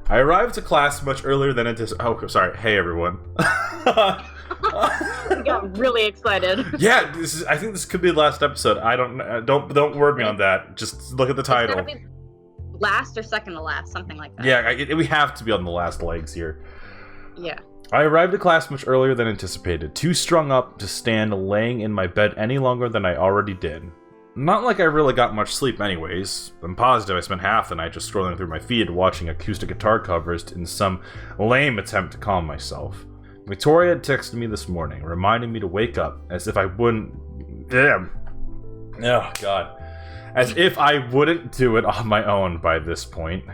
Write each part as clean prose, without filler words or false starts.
I arrived to class much earlier than anticipated. Oh, sorry. Hey, everyone. I got really excited. Yeah, I think this could be the last episode. I don't word me on that. Just look at the title. It's gotta be last or second to last, something like that. Yeah, we have to be on the last legs here. Yeah. I arrived to class much earlier than anticipated, too strung up to stand laying in my bed any longer than I already did. Not like I really got much sleep anyways. I'm positive I spent half the night just scrolling through my feed watching acoustic guitar covers in some lame attempt to calm myself. Victoria had texted me this morning, reminding me to wake up, as if I wouldn't... Damn. Oh, God. As if I wouldn't do it on my own by this point.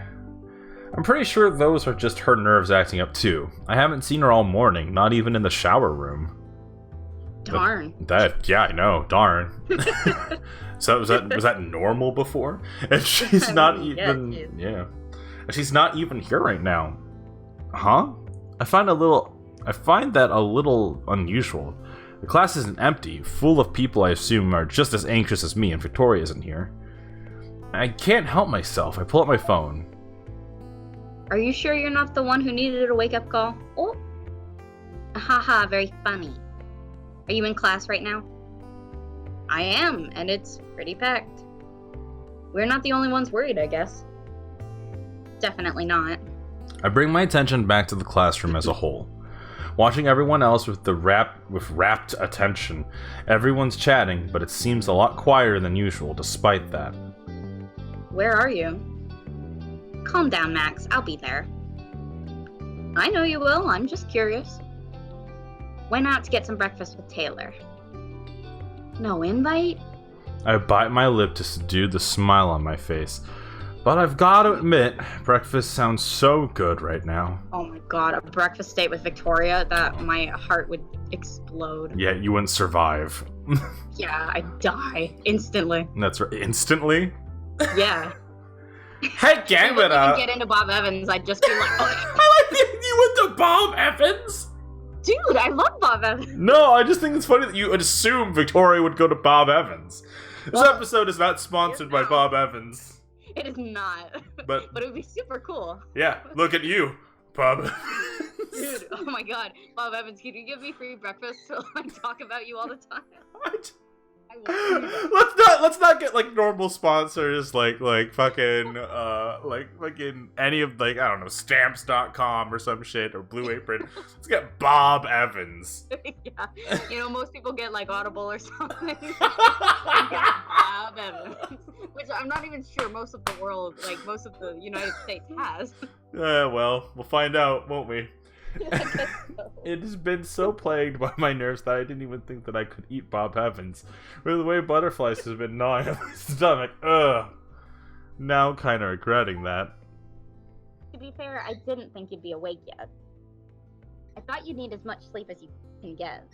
I'm pretty sure those are just her nerves acting up too. I haven't seen her all morning, not even in the shower room. Darn. Yeah, I know. Darn. So was that normal before? And she's not even... Yeah. And she's not even here right now. Huh? I find that a little unusual. The class isn't empty, full of people I assume are just as anxious as me, and Victoria isn't here. I can't help myself. I pull up my phone. Are you sure you're not the one who needed a wake-up call? Oh. Haha, very funny. Are you in class right now? I am, and it's pretty packed. We're not the only ones worried, I guess. Definitely not. I bring my attention back to the classroom as a whole. Watching everyone else with rapt attention. Everyone's chatting, but it seems a lot quieter than usual despite that. Where are you? Calm down, Max. I'll be there. I know you will. I'm just curious. Went out to get some breakfast with Taylor. No invite? I bite my lip to subdue the smile on my face. But I've got to admit, breakfast sounds so good right now. Oh my god, a breakfast date with Victoria, that my heart would explode. Yeah, you wouldn't survive. Yeah, I'd die instantly. That's right. Instantly? Yeah. Hey, gang, but If you get into Bob Evans, I'd just be like, oh. I like you went to Bob Evans? Dude, I love Bob Evans. No, I just think it's funny that you would assume Victoria would go to Bob Evans. This episode is not sponsored by Bob Evans. It is not. But it would be super cool. Yeah, look at you, Bob. Dude, oh my god. Bob Evans, can you give me free breakfast so I talk about you all the time? What? I Let's not get like normal sponsors like fucking any of like I don't know stamps.com or some shit or Blue Apron. Let's get Bob Evans. Yeah. You know, most people get like Audible or something. Bob Evans. Which I'm not even sure most of the world, like most of the United States has. Well, we'll find out, won't we? I guess so. It has been so plagued by my nerves that I didn't even think that I could eat Bob Evans. With the way butterflies have been gnawing at my stomach, ugh. Now I'm kind of regretting that. To be fair, I didn't think you'd be awake yet. I thought you'd need as much sleep as you can get.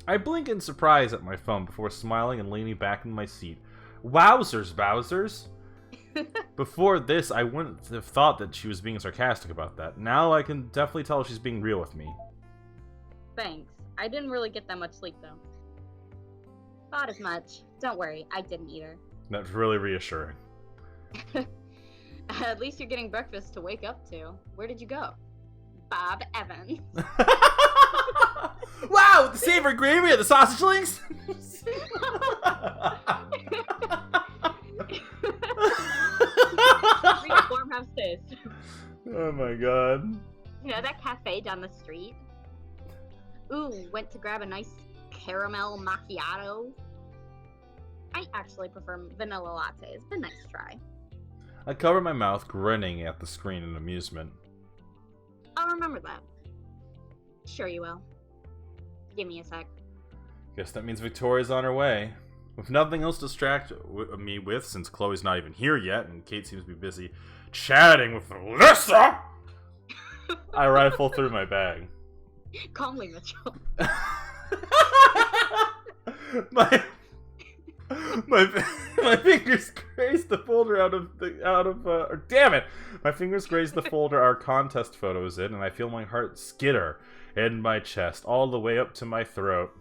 I blink in surprise at my phone before smiling and leaning back in my seat. Wowzers, Bowsers! Before this, I wouldn't have thought that she was being sarcastic about that. Now I can definitely tell she's being real with me. Thanks. I didn't really get that much sleep, though. Thought as much. Don't worry, I didn't either. That's really reassuring. At least you're getting breakfast to wake up to. Where did you go? Bob Evans. Wow, the savory gravy of the sausage links! Farmhouse taste. Oh my god. You know that cafe down the street? Ooh, went to grab a nice caramel macchiato. I actually prefer vanilla lattes, but nice try. I cover my mouth, grinning at the screen in amusement. I'll remember that. Sure you will. Give me a sec. Guess that means Victoria's on her way. With nothing else to distract me with, since Chloe's not even here yet, and Kate seems to be busy chatting with Alyssa, I rifle through my bag. Calmly, Mitchell. my fingers graze the folder damn it! My fingers graze the folder our contest photo is in, and I feel my heart skitter in my chest, all the way up to my throat.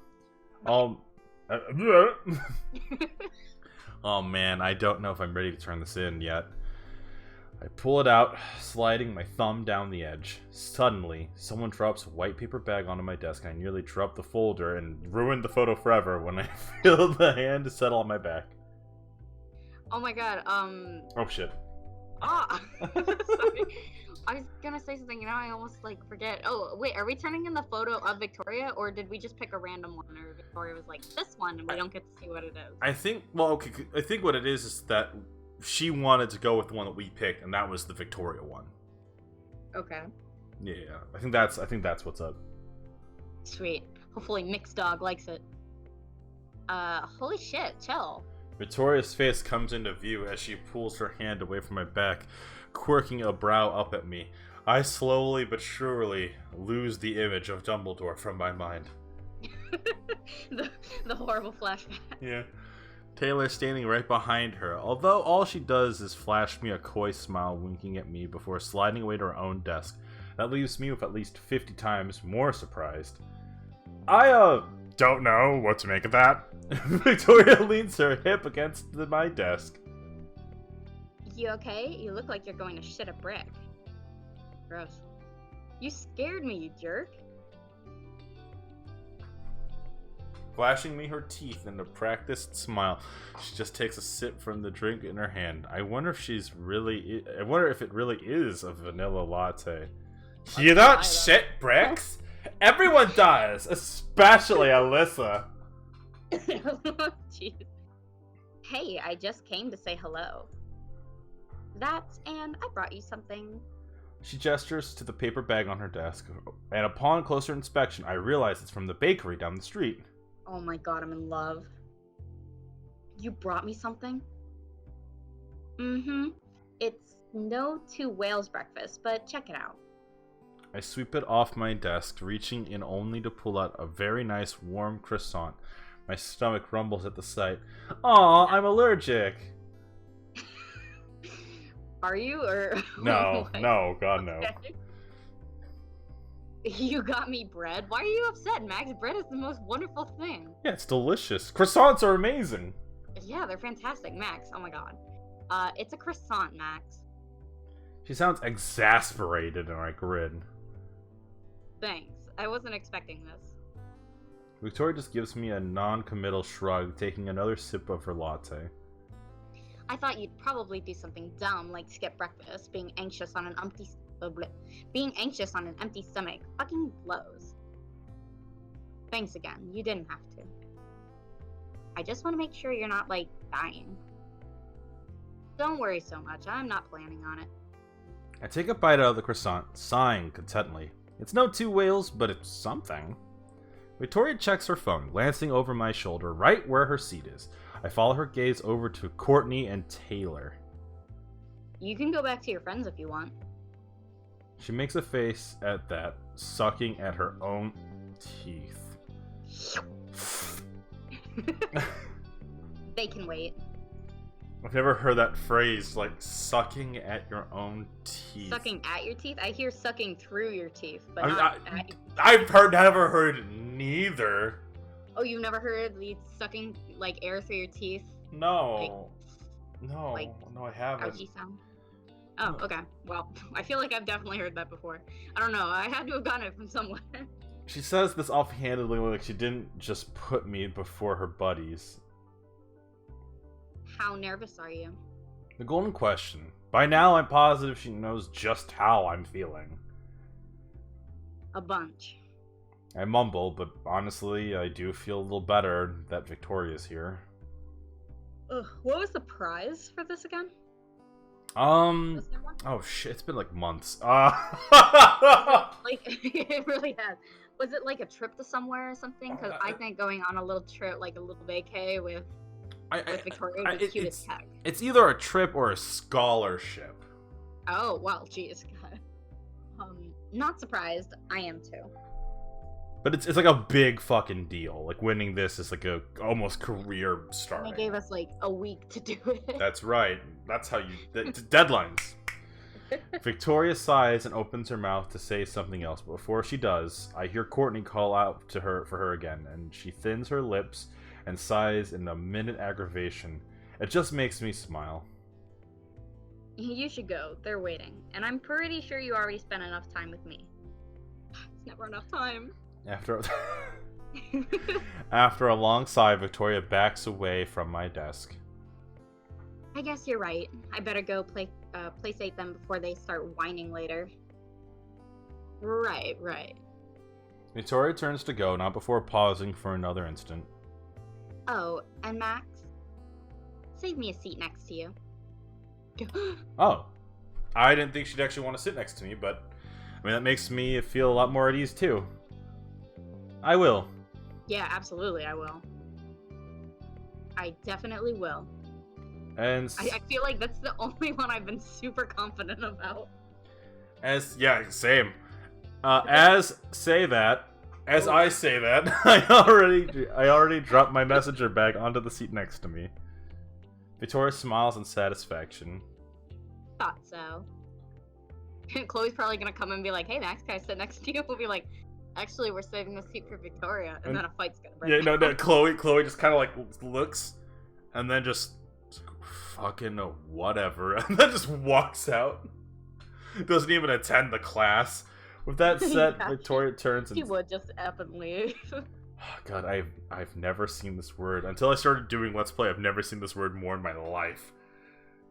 Oh man, I don't know if I'm ready to turn this in yet. I pull it out, sliding my thumb down the edge. Suddenly, someone drops a white paper bag onto my desk. I nearly dropped the folder and ruined the photo forever when I feel the hand settle on my back. Oh my god, Oh shit. Ah! Sorry. I was gonna say something, I almost, forget. Oh, wait, are we turning in the photo of Victoria, or did we just pick a random one, or Victoria was like, this one, and we don't get to see what it is? I think what it is that she wanted to go with the one that we picked, and that was the Victoria one. Okay. Yeah, I think that's what's up. Sweet. Hopefully Mixed Dog likes it. Holy shit, chill. Victoria's face comes into view as she pulls her hand away from my back, quirking a brow up at me. I slowly but surely lose the image of Dumbledore from my mind. the horrible flashback. Yeah. Taylor standing right behind her, although all she does is flash me a coy smile, winking at me before sliding away to her own desk. That leaves me with at least 50 times more surprised. I don't know what to make of that. Victoria leans her hip against my desk. You okay? You look like you're going to shit a brick. Gross. You scared me, you jerk. Flashing me her teeth in a practiced smile, she just takes a sip from the drink in her hand. I wonder if it really is a vanilla latte. You don't shit bricks? Everyone does, especially Alyssa. Jeez. Hey, I just came to say hello. And I brought you something. She gestures to the paper bag on her desk, and upon closer inspection, I realize it's from the bakery down the street. Oh my god, I'm in love. You brought me something? Mm-hmm. It's no two whales breakfast, but check it out. I sweep it off my desk, reaching in only to pull out a very nice warm croissant. My stomach rumbles at the sight. Aw, I'm allergic! Are you, or... No, no, God no. Okay. You got me bread? Why are you upset, Max? Bread is the most wonderful thing. Yeah, it's delicious. Croissants are amazing. Yeah, they're fantastic, Max. Oh my god. It's a croissant, Max. She sounds exasperated and I grin. Thanks. I wasn't expecting this. Victoria just gives me a non-committal shrug, taking another sip of her latte. I thought you'd probably do something dumb, like skip breakfast. Being anxious on an empty stomach fucking blows. Thanks again. You didn't have to. I just want to make sure you're not, dying. Don't worry so much. I'm not planning on it. I take a bite out of the croissant, sighing contentedly. It's no two whales, but it's something. Victoria checks her phone, glancing over my shoulder, right where her seat is. I follow her gaze over to Courtney and Taylor. You can go back to your friends if you want. She makes a face at that, sucking at her own teeth. They can wait. I've never heard that phrase, sucking at your own teeth. Sucking at your teeth? I hear sucking through your teeth, but I've never heard neither. Oh, you've never heard sucking, air through your teeth? No. No, I haven't. Ouchie sound? Oh, okay. Well, I feel like I've definitely heard that before. I don't know. I had to have gotten it from somewhere. She says this offhandedly, like she didn't just put me before her buddies. How nervous are you? The golden question. By now, I'm positive she knows just how I'm feeling. A bunch. I mumble, but honestly, I do feel a little better that Victoria's here. Ugh, what was the prize for this again? Oh shit, it's been months. It really has. Was it a trip to somewhere or something? Because I think going on a little trip, a little vacay with Victoria would be cute as heck. It's either a trip or a scholarship. Oh, well, geez. Not surprised. I am too. But it's a big fucking deal. Winning this is a almost career starting. They gave us a week to do it. That's right. That's how you deadlines. Victoria sighs and opens her mouth to say something else, but before she does, I hear Courtney call out to her for her again, and she thins her lips and sighs in a minute aggravation. It just makes me smile. You should go. They're waiting. And I'm pretty sure you already spent enough time with me. It's never enough time. After a long sigh, Victoria backs away from my desk. I guess you're right. I better go playsate them before they start whining later. Right. Victoria turns to go, not before pausing for another instant. Oh, and Max? Save me a seat next to you. Oh. I didn't think she'd actually want to sit next to me, but I mean, that makes me feel a lot more at ease, too. I will. Yeah, absolutely, I will. I definitely will. And I feel like that's the only one I've been super confident about. Same. As I say that, I already dropped my messenger bag onto the seat next to me. Victoria smiles in satisfaction. Thought so. Chloe's probably gonna come and be like, "Hey, Max, can I sit next to you?" We'll be like, "Actually, we're saving the seat for Victoria," and then a fight's gonna break. Yeah, no. Chloe just kind of like looks, and then just fucking whatever, and then just walks out. Doesn't even attend the class. With that said, Yeah, Victoria turns and She would just up and leave. God, I've never seen this word until I started doing Let's Play. I've never seen this word more in my life.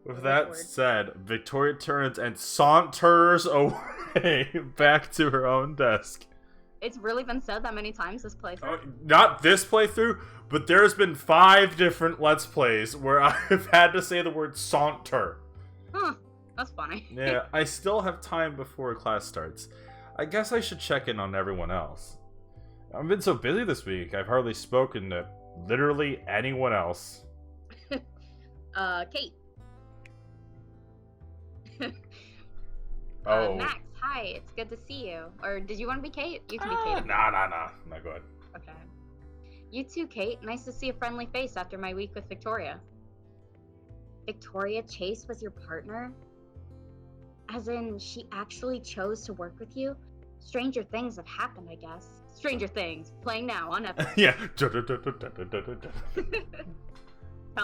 With that said, Victoria turns and saunters away back to her own desk. It's really been said that many times this playthrough. Not this playthrough, but there's been 5 different Let's Plays where I've had to say the word saunter. Huh, that's funny. Yeah, I still have time before class starts. I guess I should check in on everyone else. I've been so busy this week, I've hardly spoken to literally anyone else. Kate. Oh. Max, hi, it's good to see you. Or did you want to be Kate? You can be Kate. Nah. Not good. Okay. You too, Kate. Nice to see a friendly face after my week with Victoria. Victoria Chase was your partner? As in, she actually chose to work with you? Stranger things have happened, I guess. Stranger Things, playing now on Epic. Yeah. Tell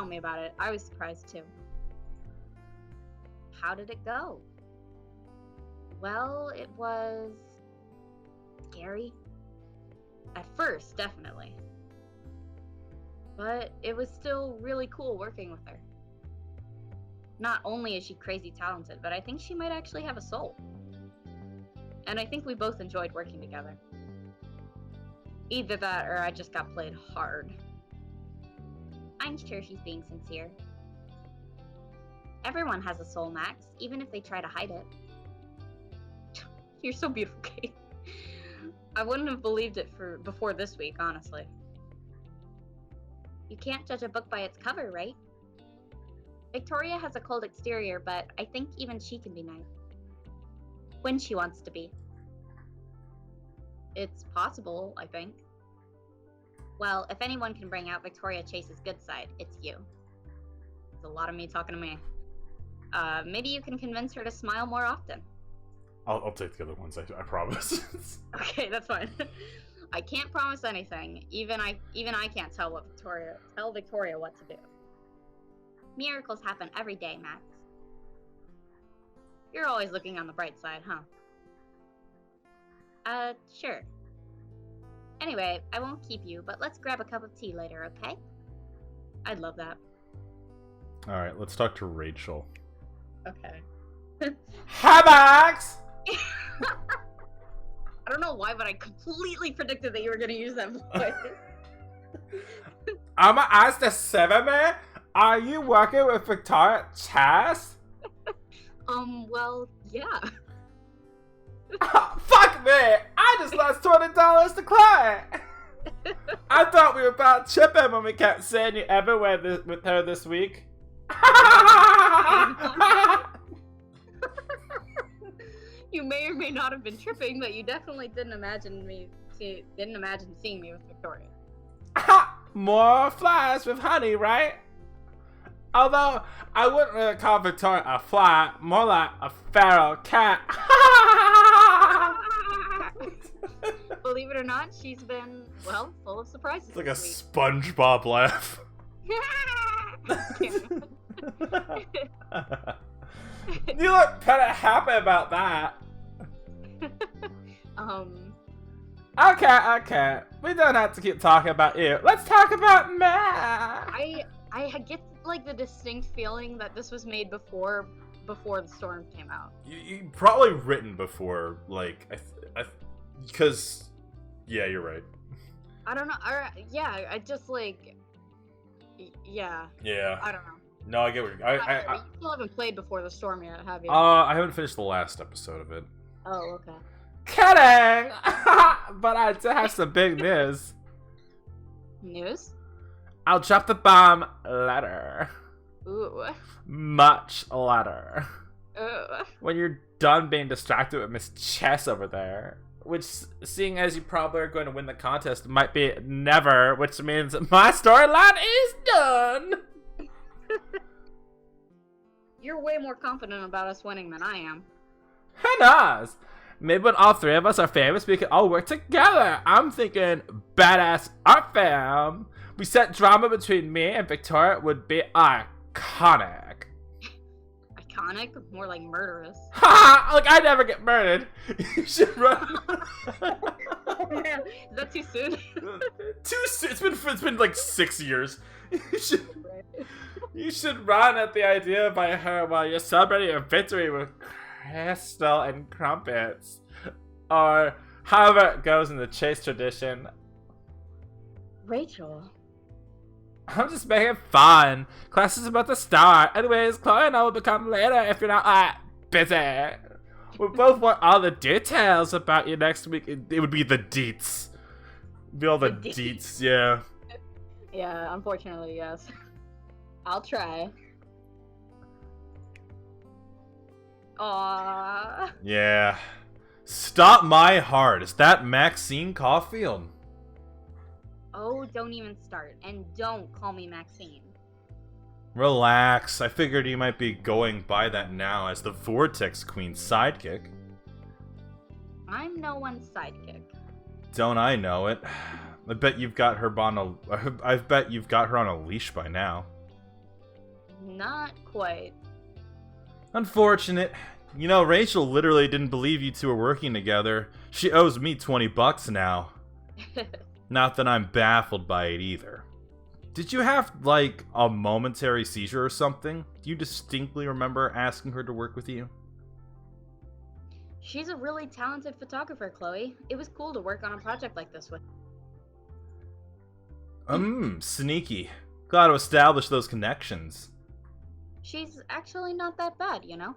me about it. I was surprised too. How did it go? Well, it was scary. At first, definitely. But it was still really cool working with her. Not only is she crazy talented, but I think she might actually have a soul. And I think we both enjoyed working together. Either that or I just got played hard. I'm sure she's being sincere. Everyone has a soul, Max, even if they try to hide it. You're so beautiful, Kate. I wouldn't have believed it before this week, honestly. You can't judge a book by its cover, right? Victoria has a cold exterior, but I think even she can be nice. When she wants to be. It's possible, I think. Well, if anyone can bring out Victoria Chase's good side, it's you. It's a lot of me talking to me. Maybe you can convince her to smile more often. I'll take the other ones, I promise. Okay, that's fine. I can't promise anything. Even I can't tell Victoria what to do. Miracles happen every day, Max. You're always looking on the bright side, huh? Sure. Anyway, I won't keep you, but let's grab a cup of tea later, okay? I'd love that. Alright, let's talk to Rachel. Okay. Hi, Max! I don't know why, but I completely predicted that you were gonna use that voice. I'ma ask the 7 man, are you working with Victoria Chase? Well, yeah. Fuck me! I just lost $20 to client! I thought we were about chipping when we kept saying you everywhere with her this week. You may or may not have been tripping, but you definitely didn't imagine seeing me with Victoria. More flies with honey, right? Although, I wouldn't really call Victoria a fly, more like a feral cat. Believe it or not, she's been, well, full of surprises. It's like a SpongeBob laugh. You look kind of happy about that. Okay. We don't have to keep talking about you. Let's talk about me. I get like the distinct feeling that this was made before the storm came out. You probably written before, like, because, yeah, you're right. I don't know. Yeah, I just like, yeah. Yeah. I don't know. No, I get what you're. You still haven't played Before the Storm yet, have you? I haven't finished the last episode of it. Oh, okay. Kidding! But I do have some big news. News? I'll drop the bomb later. Ooh. Much later. Ooh. When you're done being distracted with Miss Chess over there. Which, seeing as you probably are going to win the contest, might be never, which means my storyline is done! You're way more confident about us winning than I am. Who knows? Maybe when all three of us are famous, we can all work together. I'm thinking badass art fam. We set drama between me and Victoria would be iconic. Iconic? More like murderous. Ha! Like I never get murdered. You should run. Oh man, is that too soon? Too soon. It's been like 6 years. You should run at the idea by her while you're celebrating your victory with crystal and crumpets, or however it goes in the Chase tradition. Rachel. I'm just making fun. Class is about to start. Anyways, Chloe and I will become later if you're not busy. We both want all the details about you next week. It would be the deets. It'd be all the deets, yeah. Yeah, unfortunately, yes. I'll try. Aww. Yeah. Stop my heart. Is that Maxine Caulfield? Oh, don't even start. And don't call me Maxine. Relax. I figured you might be going by that now as the Vortex Queen's sidekick. I'm no one's sidekick. Don't I know it? I bet you've got her on a leash by now. Not quite. Unfortunate. You know, Rachel literally didn't believe you two were working together. She owes me $20 now. Not that I'm baffled by it either. Did you have, like, a momentary seizure or something? Do you distinctly remember asking her to work with you? She's a really talented photographer, Chloe. It was cool to work on a project like this with. Sneaky. Glad to establish those connections. She's actually not that bad, you know?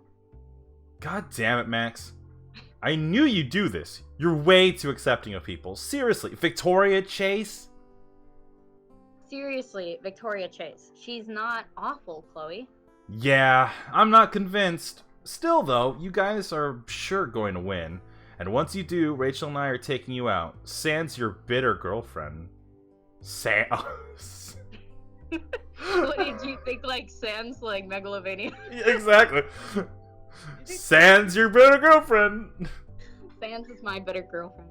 God damn it, Max. I knew you'd do this. You're way too accepting of people. Seriously, Victoria Chase? Seriously, Victoria Chase. She's not awful, Chloe. Yeah, I'm not convinced. Still, though, you guys are sure going to win. And once you do, Rachel and I are taking you out. Sans your bitter girlfriend. What did you think, like, Sans, like, Megalovania? Exactly. Sans your bitter girlfriend. Sans is my bitter girlfriend.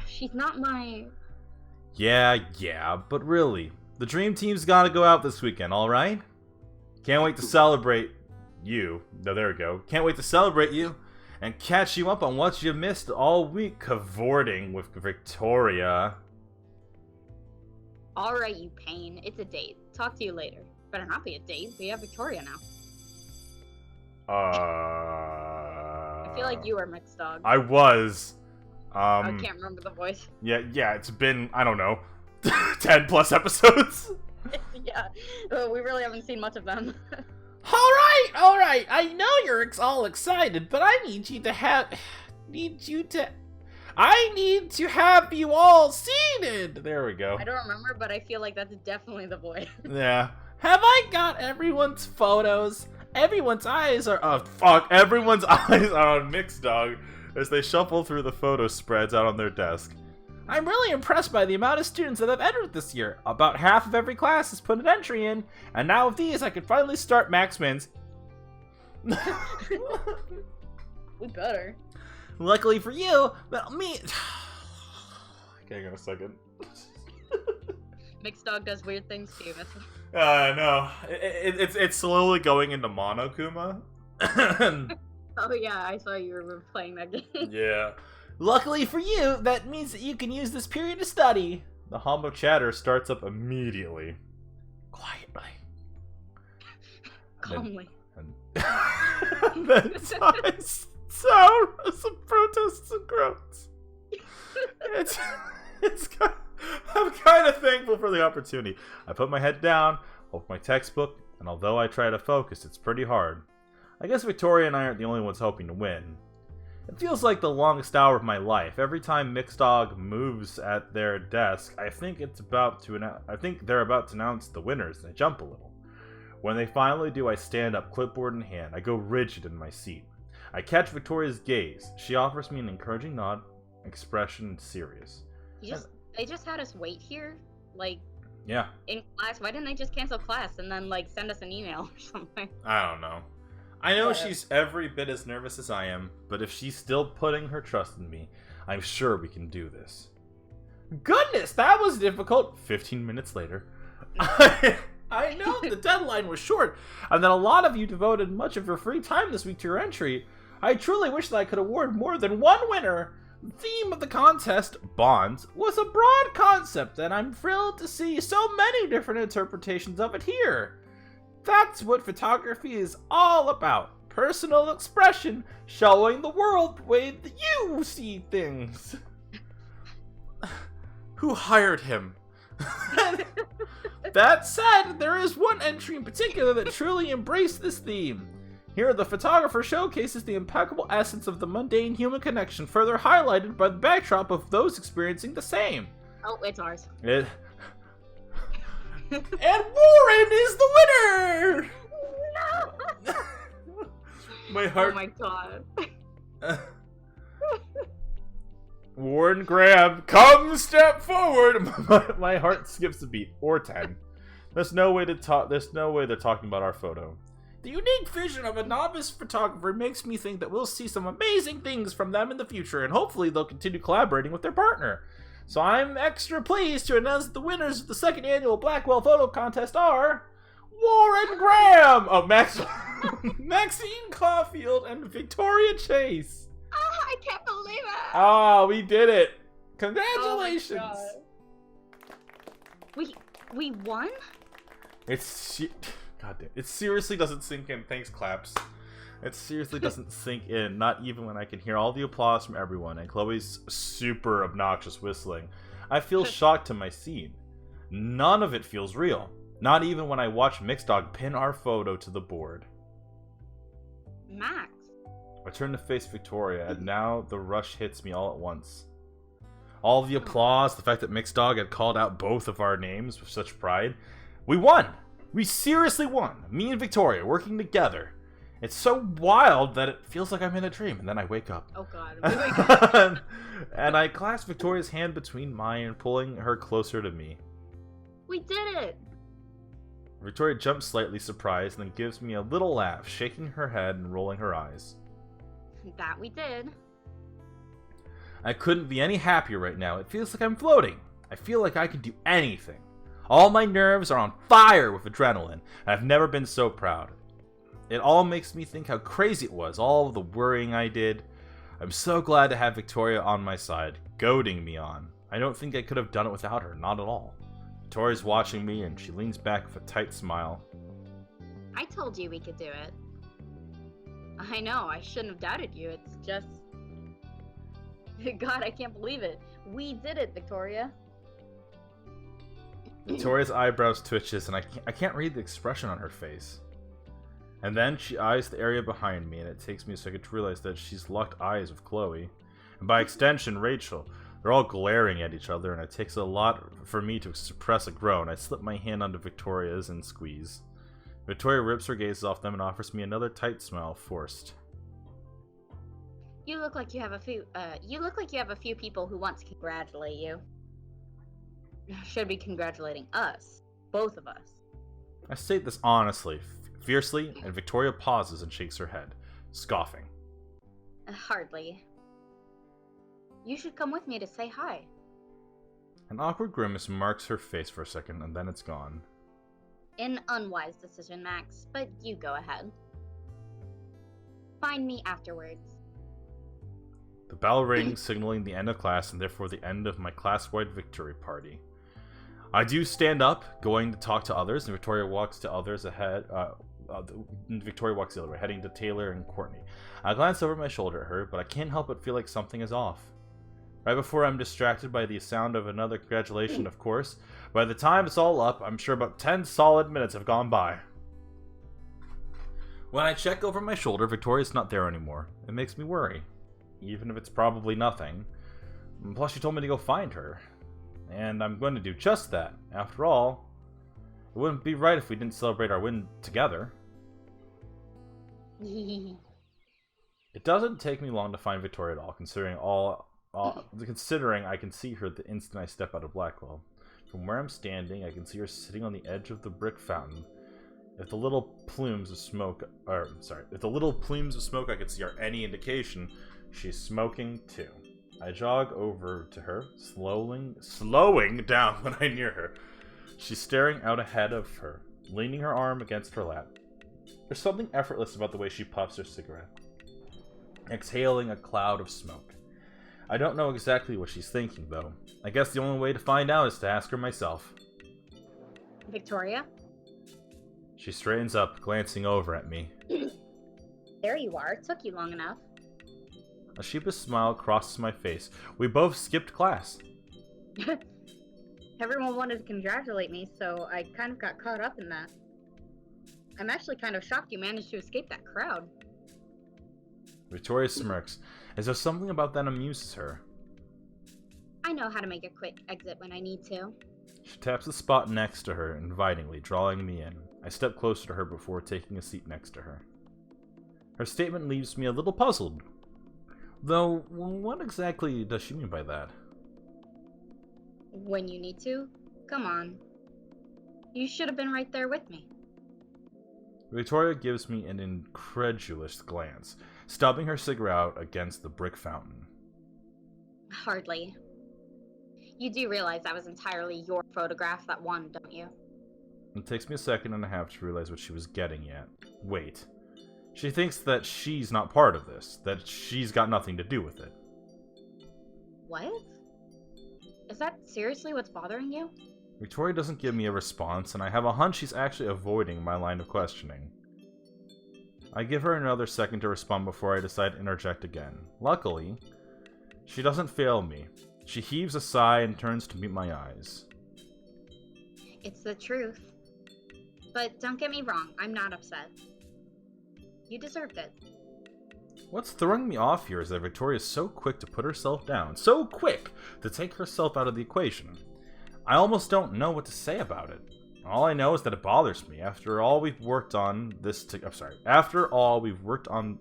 She's not my... Yeah, but really, the dream team's gotta go out this weekend, alright? Can't wait to celebrate you. No, there we go. Can't wait to celebrate you and catch you up on what you missed all week cavorting with Victoria. Alright, you pain. It's a date. Talk to you later. Better not be a date. We have Victoria now. I feel like you are Mixed Dog. I was. I can't remember the voice. Yeah, it's been, I don't know, 10 plus episodes. Yeah, we really haven't seen much of them. Alright, I know you're all excited, but I need to have you all seated. There we go. I don't remember, but I feel like that's definitely the voice. Yeah. Have I got everyone's photos? Everyone's eyes are on Mixed Dog as they shuffle through the photo spreads out on their desk. I'm really impressed by the amount of students that have entered this year. About half of every class has put an entry in, and now with these I can finally start Max Wins. We better. Luckily for you, well, me... Hang on a second. Mixed Dog does weird things to you, No. It's slowly going into Monokuma. Oh yeah, I saw you were playing that game. Yeah. Luckily for you, that means that you can use this period to study. The hum of chatter starts up immediately. Quietly. Calmly. And then sighs sound as of protests and groans. I'm kind of thankful for the opportunity. I put my head down, open my textbook, and although I try to focus, it's pretty hard. I guess Victoria and I aren't the only ones hoping to win. It feels like the longest hour of my life. Every time Mixdog moves at their desk, I think they're about to announce the winners, and I jump a little. When they finally do, I stand up, clipboard in hand. I go rigid in my seat. I catch Victoria's gaze. She offers me an encouraging nod, expression serious. They just had us wait here, like, yeah, in class. Why didn't they just cancel class and then, like, send us an email or something? I don't know. I know she's every bit as nervous as I am, but if she's still putting her trust in me, I'm sure we can do this. Goodness, that was difficult. 15 minutes later. I know the deadline was short, and that a lot of you devoted much of your free time this week to your entry. I truly wish that I could award more than one winner. The theme of the contest, Bonds, was a broad concept, and I'm thrilled to see so many different interpretations of it here. That's what photography is all about. Personal expression, showing the world the way that you see things. Who hired him? That said, there is one entry in particular that truly embraced this theme. Here, the photographer showcases the impeccable essence of the mundane human connection, further highlighted by the backdrop of those experiencing the same. Oh, it's ours. And Warren is the winner! No! My heart. Oh my god. Warren Graham, come step forward! My heart skips a beat. Or 10. There's no way they're talking about our photo. The unique vision of a novice photographer makes me think that we'll see some amazing things from them in the future, and hopefully they'll continue collaborating with their partner. So I'm extra pleased to announce that the winners of the second annual Blackwell Photo Contest are Warren Graham! Oh, Maxine Caulfield and Victoria Chase. Oh, I can't believe it! Oh, we did it! Congratulations! Oh we won? It seriously doesn't sink in. Thanks, claps. It seriously doesn't sink in, not even when I can hear all the applause from everyone and Chloe's super obnoxious whistling. I feel shocked to my seat. None of it feels real. Not even when I watch Mixdog pin our photo to the board. Max. I turn to face Victoria, and now the rush hits me all at once. All the applause, the fact that Mixdog had called out both of our names with such pride. We won! We seriously won! Me and Victoria working together. It's so wild that it feels like I'm in a dream, and then I wake up. Oh god. And I clasp Victoria's hand between mine, pulling her closer to me. We did it! Victoria jumps slightly surprised, and then gives me a little laugh, shaking her head and rolling her eyes. That we did. I couldn't be any happier right now. It feels like I'm floating. I feel like I can do anything. All my nerves are on fire with adrenaline, and I've never been so proud. It all makes me think how crazy it was, all of the worrying I did. I'm so glad to have Victoria on my side, goading me on. I don't think I could have done it without her, not at all. Victoria's watching me, and she leans back with a tight smile. I told you we could do it. I know, I shouldn't have doubted you. It's just... God, I can't believe it. We did it, Victoria. Victoria's eyebrows twitches, and I can't read the expression on her face. And then she eyes the area behind me, and it takes me a second to realize that she's locked eyes with Chloe. And by extension, Rachel. They're all glaring at each other, and it takes a lot for me to suppress a groan. I slip my hand onto Victoria's and squeeze. Victoria rips her gaze off them and offers me another tight smile, forced. You look like you have a few people who want to congratulate you. Should be congratulating us. Both of us. I state this honestly, fiercely, and Victoria pauses and shakes her head, scoffing. Hardly. You should come with me to say hi. An awkward grimace marks her face for a second, and then it's gone. An unwise decision, Max, but you go ahead. Find me afterwards. The bell rings, signaling the end of class and therefore the end of my class-wide victory party. I do stand up, going to talk to others, and Victoria walks to others ahead. Victoria walks the other way, heading to Taylor and Courtney. I glance over my shoulder at her, but I can't help but feel like something is off. Right before I'm distracted by the sound of another congratulation, of course. By the time it's all up, I'm sure about 10 solid minutes have gone by. When I check over my shoulder, Victoria's not there anymore. It makes me worry, even if it's probably nothing. Plus, she told me to go find her. And I'm going to do just that. After all, it wouldn't be right if we didn't celebrate our win together. It doesn't take me long to find Victoria at all, considering I can see her the instant I step out of Blackwell. From where I'm standing, I can see her sitting on the edge of the brick fountain. If the little plumes of smoke I could see are any indication, she's smoking too. I jog over to her, slowing down when I near her. She's staring out ahead of her, leaning her arm against her lap. There's something effortless about the way she puffs her cigarette, exhaling a cloud of smoke. I don't know exactly what she's thinking, though. I guess the only way to find out is to ask her myself. Victoria? She straightens up, glancing over at me. There you are. It took you long enough. A sheepish smile crosses my face. We both skipped class. Everyone wanted to congratulate me, so I kind of got caught up in that. I'm actually kind of shocked you managed to escape that crowd. Victoria smirks, as though something about that amuses her. I know how to make a quick exit when I need to. She taps the spot next to her, invitingly, drawing me in. I step closer to her before taking a seat next to her. Her statement leaves me a little puzzled. Though, what exactly does she mean by that? When you need to? Come on. You should have been right there with me. Victoria gives me an incredulous glance, stubbing her cigarette out against the brick fountain. Hardly. You do realize that was entirely your photograph that won, don't you? It takes me a second and a half to realize what she was getting at. Wait. She thinks that she's not part of this, that she's got nothing to do with it. What? Is that seriously what's bothering you? Victoria doesn't give me a response, and I have a hunch she's actually avoiding my line of questioning. I give her another second to respond before I decide to interject again. Luckily, she doesn't fail me. She heaves a sigh and turns to meet my eyes. It's the truth. But don't get me wrong, I'm not upset. You deserved it. What's throwing me off here is that Victoria's so quick to put herself down, so quick to take herself out of the equation. I almost don't know what to say about it. All I know is that it bothers me. After all we've worked on this After all we've worked on...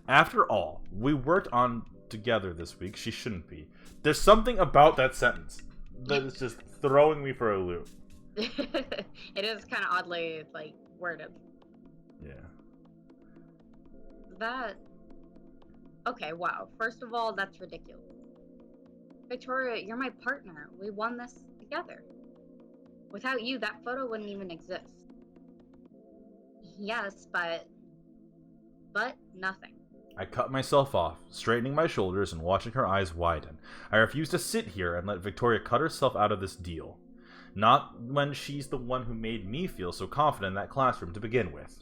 After all we worked on together this week, she shouldn't be. There's something about that sentence that is just throwing me for a loop. It is kind of oddly, worded. Yeah. That... Okay, wow. First of all, that's ridiculous. Victoria, you're my partner. We won this together. Without you, that photo wouldn't even exist. Yes, but nothing. I cut myself off, straightening my shoulders and watching her eyes widen. I refuse to sit here and let Victoria cut herself out of this deal. Not when she's the one who made me feel so confident in that classroom to begin with.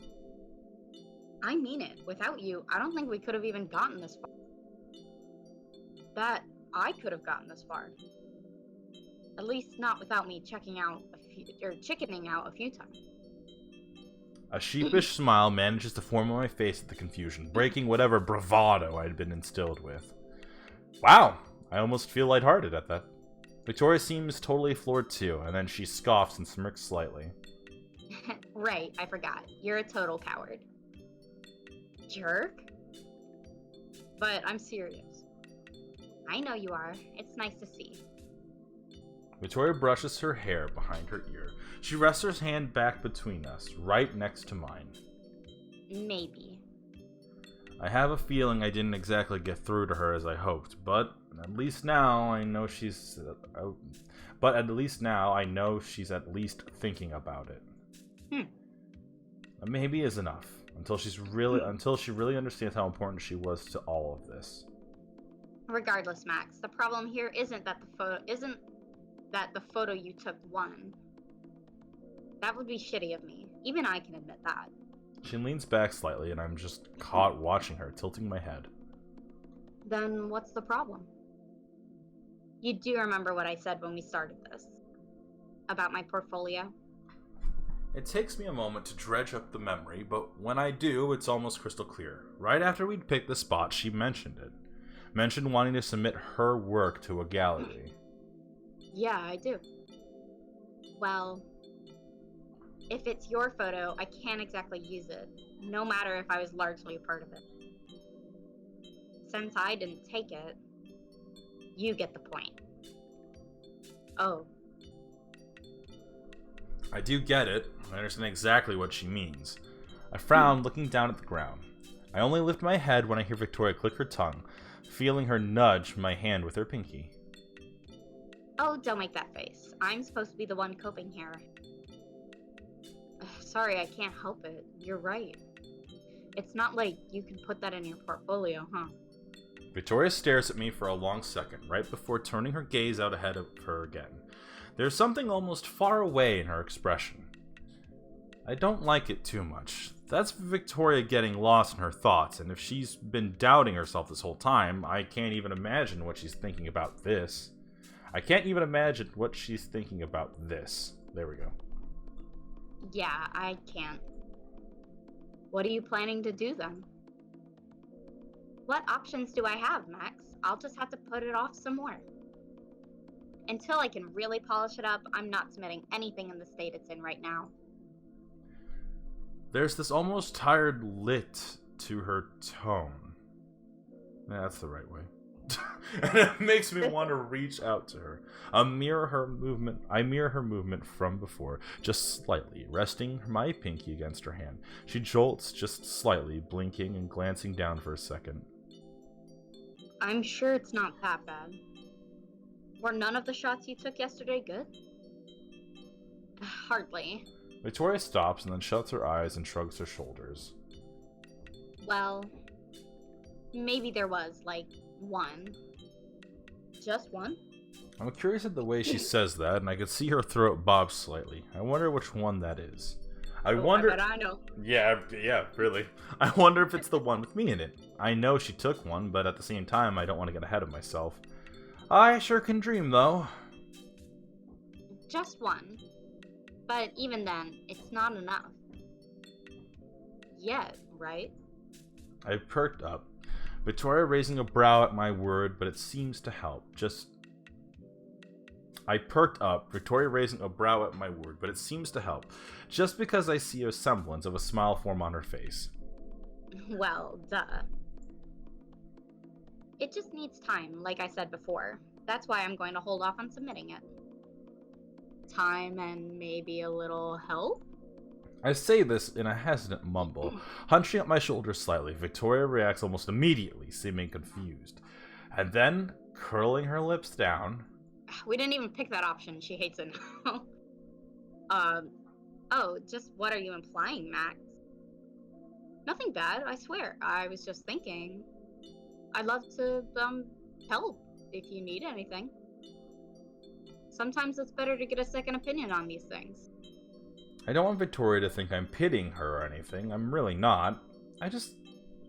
I mean it. Without you, I don't think we could have even gotten this far. That I could have gotten this far. At least not without me chickening out a few times. A sheepish smile manages to form on my face at the confusion, breaking whatever bravado I had been instilled with. Wow, I almost feel lighthearted at that. Victoria seems totally floored too, and then she scoffs and smirks slightly. Right, I forgot. You're a total coward. Jerk? But I'm serious. I know you are. It's nice to see. Victoria brushes her hair behind her ear. She rests her hand back between us, right next to mine. Maybe. I have a feeling I didn't exactly get through to her as I hoped, but at least now I know she's at least thinking about it. Maybe is enough until she really understands how important she was to all of this. Regardless, Max, the problem here isn't that the photo you took won. That would be shitty of me. Even I can admit that. She leans back slightly, and I'm just caught watching her, tilting my head. Then what's the problem? You do remember what I said when we started this? About my portfolio? It takes me a moment to dredge up the memory, but when I do, it's almost crystal clear. Right after we'd picked the spot, she mentioned it. Mentioned wanting to submit her work to a gallery. Yeah, I do. Well, if it's your photo, I can't exactly use it, no matter if I was largely a part of it. Since I didn't take it, you get the point. Oh. I do get it. I understand exactly what she means. I frown, looking down at the ground. I only lift my head when I hear Victoria click her tongue, feeling her nudge my hand with her pinky. Oh, don't make that face. I'm supposed to be the one coping here. Sorry, I can't help it. You're right. It's not like you can put that in your portfolio, huh? Victoria stares at me for a long second, right before turning her gaze out ahead of her again. There's something almost far away in her expression. I don't like it too much. That's Victoria getting lost in her thoughts, and if she's been doubting herself this whole time, I can't even imagine what she's thinking about this. There we go. Yeah, I can't. What are you planning to do then? What options do I have, Max? I'll just have to put it off some more. Until I can really polish it up, I'm not submitting anything in the state it's in right now. There's this almost tired lit to her tone. Yeah, that's the right way. And it makes me want to reach out to her. I mirror her movement from before, just slightly, resting my pinky against her hand. She jolts just slightly, blinking and glancing down for a second. I'm sure it's not that bad. Were none of the shots you took yesterday good? Hardly. Victoria stops and then shuts her eyes and shrugs her shoulders. Well, maybe there was, like, one. Just one? I'm curious at the way she says that, and I could see her throat bob slightly. I wonder which one that is. I bet I know. Yeah, really. I wonder if it's the one with me in it. I know she took one, but at the same time, I don't want to get ahead of myself. I sure can dream, though. Just one. But even then, it's not enough. Yet, right? I perked up. Victoria raising a brow at my word, but it seems to help. I perked up, Victoria raising a brow at my word, but it seems to help. Just because I see a semblance of a smile form on her face. Well, duh. It just needs time, like I said before. That's why I'm going to hold off on submitting it. Time and maybe a little help? I say this in a hesitant mumble. Hunching up my shoulders slightly, Victoria reacts almost immediately, seeming confused. And then, curling her lips down... We didn't even pick that option. She hates it now. Just what are you implying, Max? Nothing bad, I swear. I was just thinking. I'd love to, help if you need anything. Sometimes it's better to get a second opinion on these things. I don't want Victoria to think I'm pitying her or anything. I'm really not. I just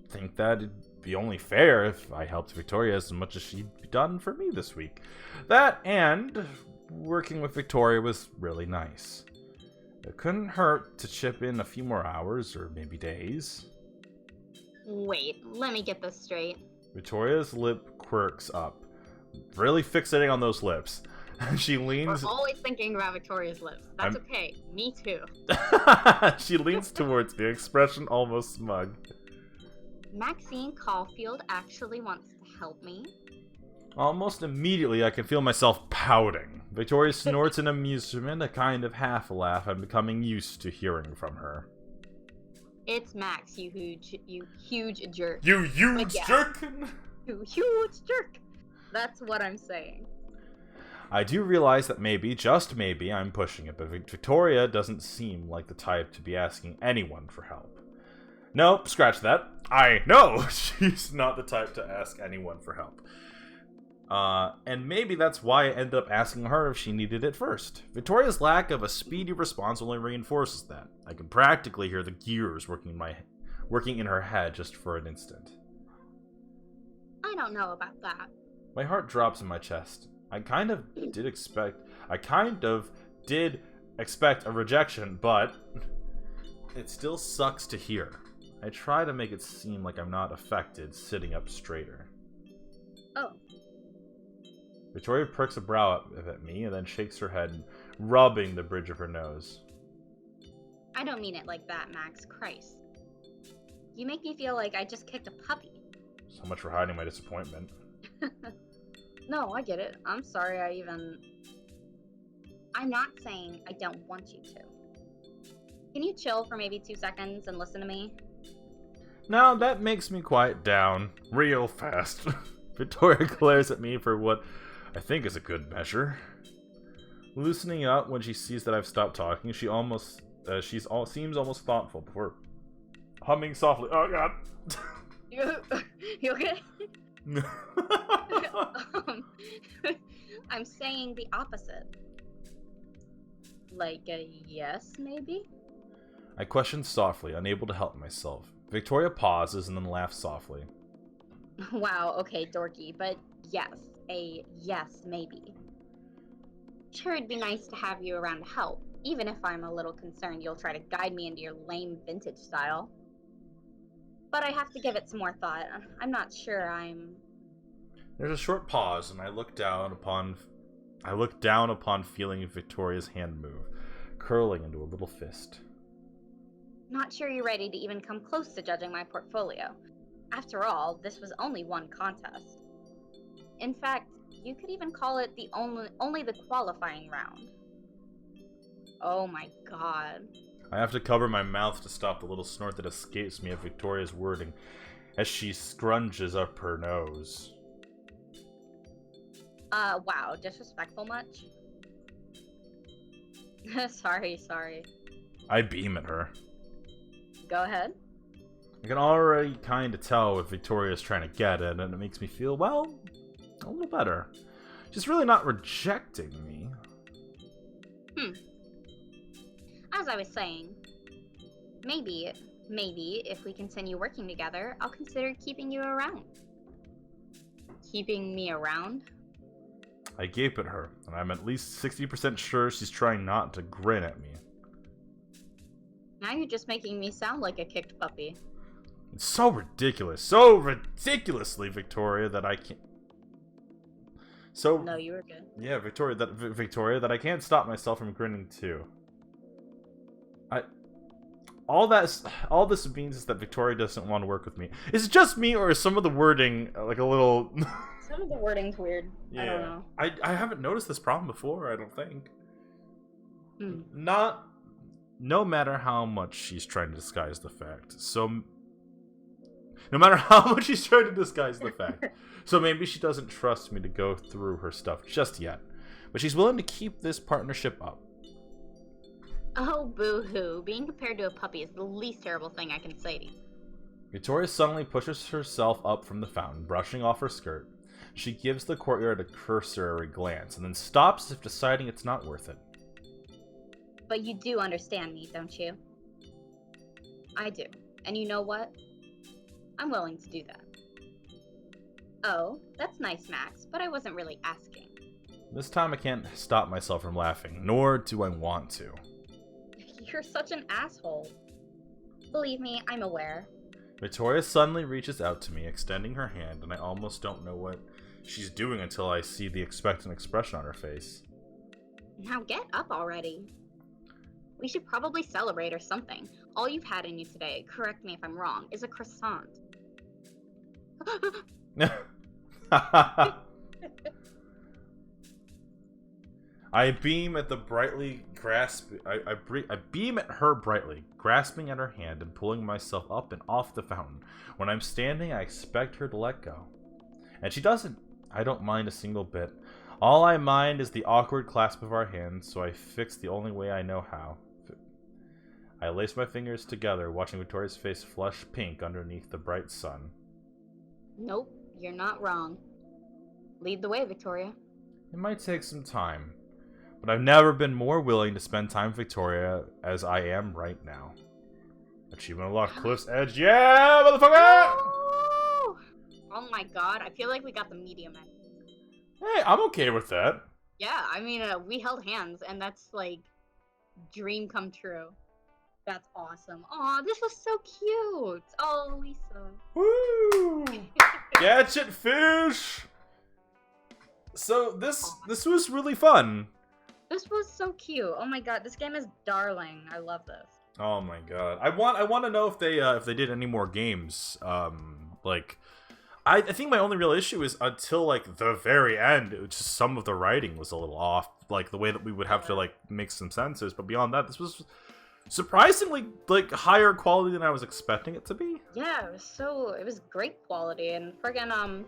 think that it'd be only fair if I helped Victoria as much as she'd done for me this week. That and working with Victoria was really nice. It couldn't hurt to chip in a few more hours or maybe days. Wait, let me get this straight. Victoria's lip quirks up, really fixating on those lips. She leans... We're always thinking about Victoria's lips. That's okay. Me too. She leans towards me, expression almost smug. Maxine Caulfield actually wants to help me? Almost immediately, I can feel myself pouting. Victoria snorts in amusement, a kind of half laugh I'm becoming used to hearing from her. It's Max, you huge jerk. You huge But yeah. jerk! You huge jerk. That's what I'm saying. I do realize that maybe, just maybe, I'm pushing it, but Victoria doesn't seem like the type to be asking anyone for help. Nope, scratch that. I know she's not the type to ask anyone for help. And maybe that's why I ended up asking her if she needed it first. Victoria's lack of a speedy response only reinforces that. I can practically hear the gears working in her head just for an instant. I don't know about that. My heart drops in my chest. I kind of did expect a rejection, but it still sucks to hear. I try to make it seem like I'm not affected, sitting up straighter. Oh. Victoria pricks a brow up at me and then shakes her head, rubbing the bridge of her nose. I don't mean it like that, Max. Christ. You make me feel like I just kicked a puppy. So much for hiding my disappointment. No, I get it. I'm sorry I'm not saying I don't want you to. Can you chill for maybe 2 seconds and listen to me? Now that makes me quiet down real fast. Victoria glares at me for what I think is a good measure. Loosening up when she sees that I've stopped talking, she seems almost thoughtful before humming softly. Oh god. You okay? I'm saying the opposite. Like a yes, maybe? I question softly, unable to help myself. Victoria pauses and then laughs softly. Wow, okay, dorky, but yes. A yes, maybe. Sure, it'd be nice to have you around to help, even if I'm a little concerned you'll try to guide me into your lame vintage style. But I have to give it some more thought. I'm not sure I'm... There's a short pause, and I look down upon feeling Victoria's hand move, curling into a little fist. Not sure you're ready to even come close to judging my portfolio. After all, this was only one contest. In fact, you could even call it the only the qualifying round. Oh my god. I have to cover my mouth to stop the little snort that escapes me at Victoria's wording as she scrunches up her nose. Wow, disrespectful much? Sorry. I beam at her. Go ahead. I can already kind of tell what Victoria's trying to get at, and it makes me feel, well, a little better. She's really not rejecting me. As I was saying, maybe if we continue working together, I'll consider keeping you around. Keeping me around? I gape at her, and I'm at least 60% sure she's trying not to grin at me. Now you're just making me sound like a kicked puppy. It's so ridiculously, Victoria, that I can't... No, you were good. Yeah, Victoria, that I can't stop myself from grinning too. All this means is that Victoria doesn't want to work with me. Is it just me, or is some of the wording like a little... Some of the wording's weird. Yeah. I don't know. I haven't noticed this problem before, I don't think. Hmm. No matter how much she's trying to disguise the fact. So maybe she doesn't trust me to go through her stuff just yet. But she's willing to keep this partnership up. Oh, boo-hoo. Being compared to a puppy is the least terrible thing I can say to you. Victoria suddenly pushes herself up from the fountain, brushing off her skirt. She gives the courtyard a cursory glance, and then stops as if deciding it's not worth it. But you do understand me, don't you? I do. And you know what? I'm willing to do that. Oh, that's nice, Max, but I wasn't really asking. This time I can't stop myself from laughing, nor do I want to. You're such an asshole. Believe me, I'm aware. Victoria suddenly reaches out to me, extending her hand, and I almost don't know what she's doing until I see the expectant expression on her face. Now get up already. We should probably celebrate or something. All you've had in you today, correct me if I'm wrong, is a croissant. I beam at the brightly grasp. I beam at her brightly, grasping at her hand and pulling myself up and off the fountain. When I'm standing, I expect her to let go, and she doesn't. I don't mind a single bit. All I mind is the awkward clasp of our hands, so I fix the only way I know how. I lace my fingers together, watching Victoria's face flush pink underneath the bright sun. Nope, you're not wrong. Lead the way, Victoria. It might take some time, but I've never been more willing to spend time with Victoria as I am right now. Achievement unlocked, Cliff's Edge. Yeah, motherfucker! Oh my god, I feel like we got the medium end. Hey, I'm okay with that. Yeah, I mean, we held hands, and that's like dream come true. That's awesome. Aw, this was so cute. Oh, Lisa. Woo! Gadget fish. So this was really fun. This was so cute. Oh my god, this game is darling. I love this. Oh my god, I want to know if they did any more games. Like, I think my only real issue is until like the very end, it was just some of the writing was a little off, like the way that we would have to like make some senses. But beyond that, this was surprisingly like higher quality than I was expecting it to be. Yeah, it was great quality, and friggin'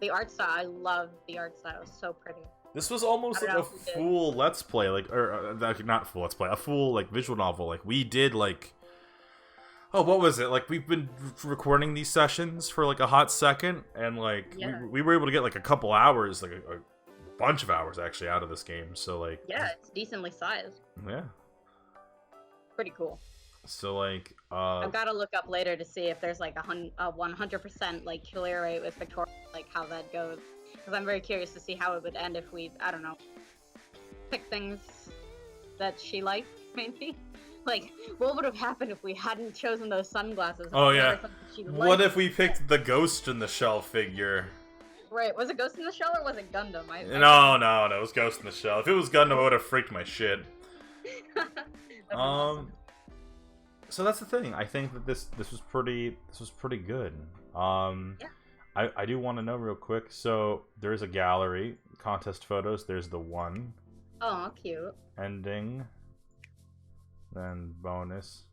the art style. I love the art style. It was so pretty. This was almost like a full let's play, like, or not full let's play, a full like visual novel. Like we did like, oh, what was it? Like we've been recording these sessions for like a hot second, and like we were able to get like a couple hours, like a bunch of hours actually out of this game. So like, yeah, it's decently sized. Yeah. Pretty cool. So like, I've got to look up later to see if there's like a 100% like clear rate with Victoria, like how that goes. Because I'm very curious to see how it would end if we, I don't know, pick things that she liked, maybe. Like, what would have happened if we hadn't chosen those sunglasses? Oh yeah. What if we picked the Ghost in the Shell figure? Right. Was it Ghost in the Shell or was it Gundam? No. It was Ghost in the Shell. If it was Gundam, I would have freaked my shit. Awesome. So that's the thing. I think that this was pretty good. Yeah. I do want to know real quick. So there's a gallery, contest photos. There's the one. Oh, cute. Ending. Then bonus.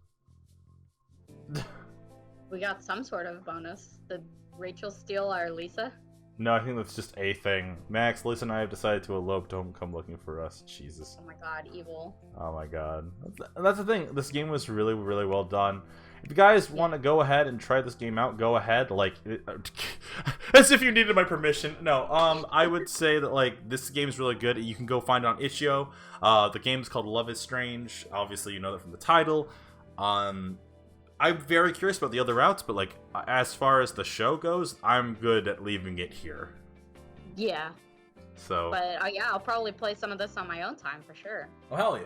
We got some sort of bonus. Did Rachel steal our Lisa? No, I think that's just a thing. Max, Lisa and I have decided to elope. Don't come looking for us. Jesus. Oh my god, evil. Oh my god. That's the thing. This game was really, really well done. If you guys want to go ahead and try this game out, go ahead. Like, as if you needed my permission. No, I would say that, like, this game is really good. You can go find it on itch.io. The game is called Love is Strange. Obviously, you know that from the title. I'm very curious about the other routes, but, like, as far as the show goes, I'm good at leaving it here. Yeah. So. But, yeah, I'll probably play some of this on my own time, for sure. Oh, hell yeah.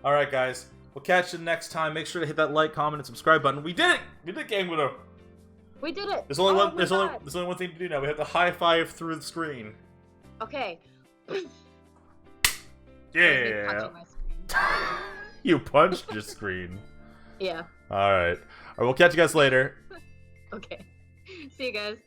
Alright, guys. We'll catch you next time. Make sure to hit that like, comment, and subscribe button. We did it! We did Game Widow! We did it! There's only there's only one thing to do now. We have to high five through the screen. Okay. Yeah! You punched your screen. Yeah. Alright. Alright, we'll catch you guys later. Okay. See you guys.